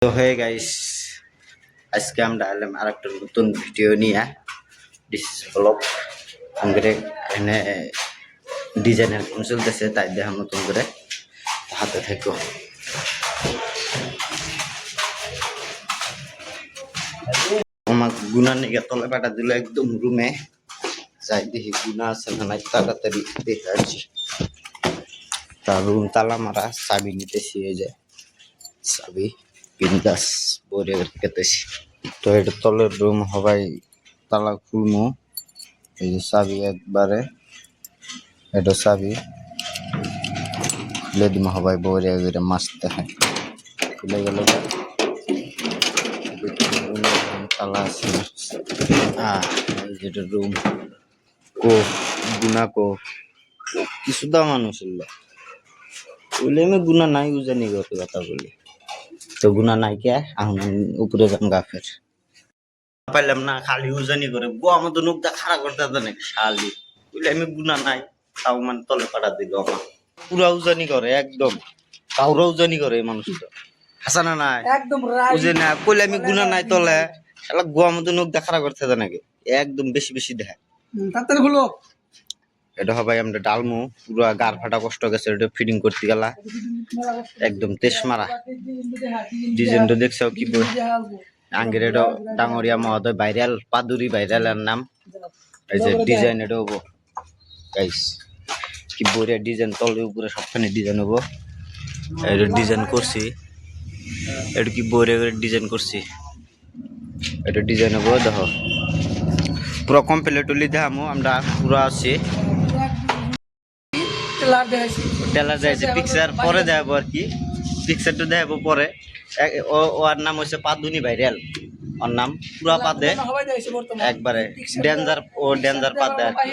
তো hey guys, আজকে আমরা এলাম আর একটা নতুন ভিডিও নিয়ে। দিস ব্লগ আমাদের এখানে ডিজাইনের কাম চলতেছে, তাই দেখা নতুন করে হাতে থাকো। আমার গুনা নিয়ে তলে পাঠা দিল একদম রুমে যাই, দেখি গুনা আছে না নাই তাড়াতাড়ি দেখে আসছি। তার রুম তালা মারা, চাবি নিতেছি, এই যে চাবি বিন্দাস বরে কেটেছি। তো এটা তলের রুম হবাই, তালা খুলমু, এই যে চাবি একবারে, এটা চাবি খুলে দিম হবাই বরে করে মাছতে হয়। খুলে গেল তালা আছে। যেটা রুম কো গুনা কো কিছু দা মানুষ বলে আমি গুনা নাই উজানি গত কথা বলি, তো গুনা নাই কে এখন উপরে যাম গাফের পাইলাম না, খালি উজানি করে গো আমাদের নুকটা খারাপ করতে জানে শালি বলে আমি গুনা নাই, তাও মানে তলে পাঠা দিল আমার পুরা উজানি করে একদম, কাউরা উজানি করে এই মানুষটা হাসানা নাই একদম বুঝে না কইলে আমি গুনা নাই তলে শালা গো আমাদের নুকটা খারাপ করতে জানে একদম বেশি বেশি দেখা তাড়াতাড়ি হলো। এটা হবাই আমরা ডালমু, পুরা গার ফাটা কষ্ট গেছে, এটা ফিটিং করতে গেলা একদম তেজ মারা। ডিজাইনটা দেখছো কি আঙ্গের, এটা ডাঙরিয়া মহোদয় ভাইরাল পাদুরি ভাইরালের নাম। এই যে ডিজাইন এটা হবো গাইস, কি বড়িয়া ডিজাইন, তলে উপরে সবখানে ডিজাইন হবো। এটা ডিজাইন করছি, এটা কি বড়িয়া করে ডিজাইন করছি, এটা ডিজাইন হবো। দেখো পুরো কমপ্লিট হলি দেখামু আমরা, পুরো আছি টেলার যাইছে পিকচার পরে দেখাবো আর কি, পিকচারটা দেখাবো পরে। ওর নাম হচ্ছে পাদুনি ভাইরাল, ওর নাম পুরা পাদে একবারে ডেঞ্জার, ও ডেঞ্জার পাদে আর কি।